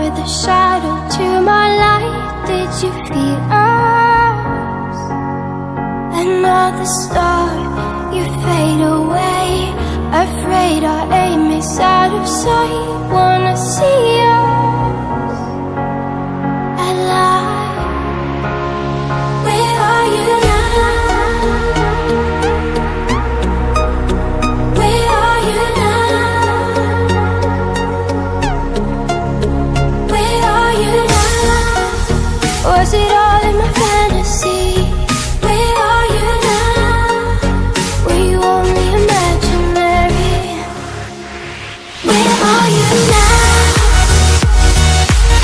The shadow to my light, did you feel us? Another star, you fade away. Afraid our aim is out of sight. Wanna see us alive. Where are you now? Where are you now? Was it all in my fantasy? Where are you now? Were you only imaginary? Where are you now?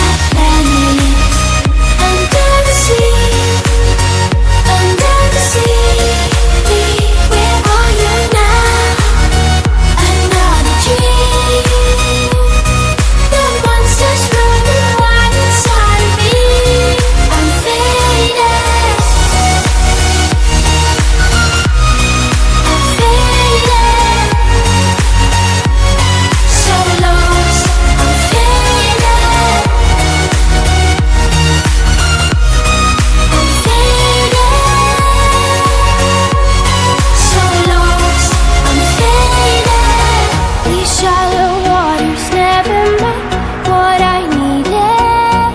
Atlantis, under the sea, under the sea. Where are you now? Another dream. The monsters running wild inside me. I'm faded. So lost. I'm faded. I'm faded. So lost. I'm faded. These shallow waters never met what I needed.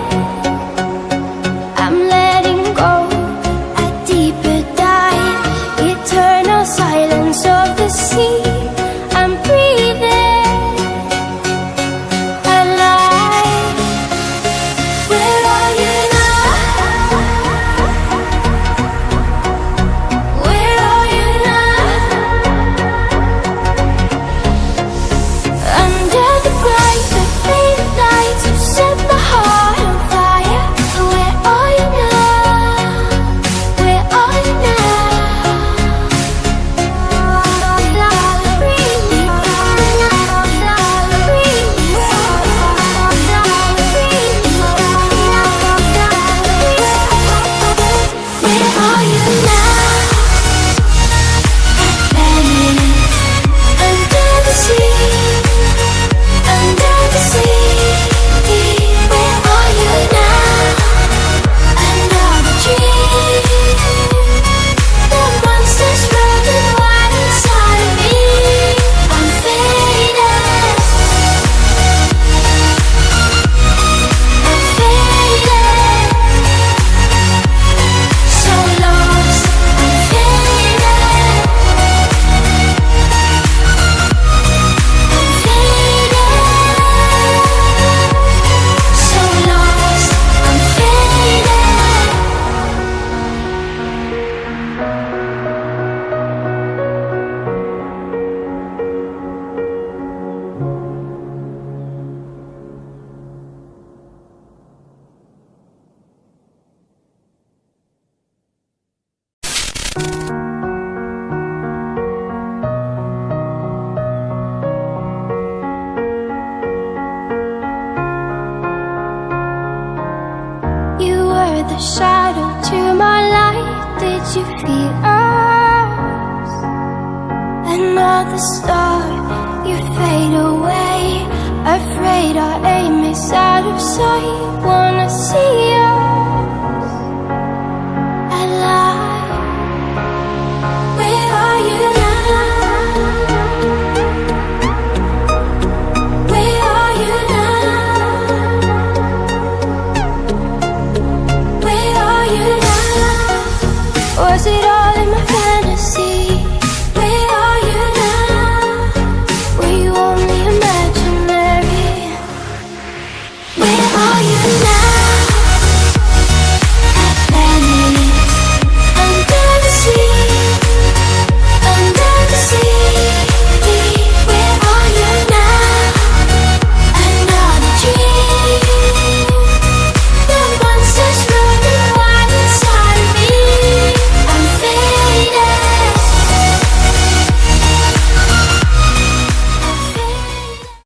I'm letting go, a deeper dive, eternal silence of the sea. I'm breathing alive. Where are you now? Where are you now? Under the bright, the faded lights, you set my heart on fire. Where are you now? Where are you now? Where are you now? Atlantis, under the sea, under the sea. Where are you now? Another dream. The monsters running wild inside me. I'm faded. I'm faded. So lost. I'm faded. I'm faded. So lost. I'm faded. You were the shadow to my light, did you feel us? Another star, you fade away. Afraid our aim is out of sight. Wanna see us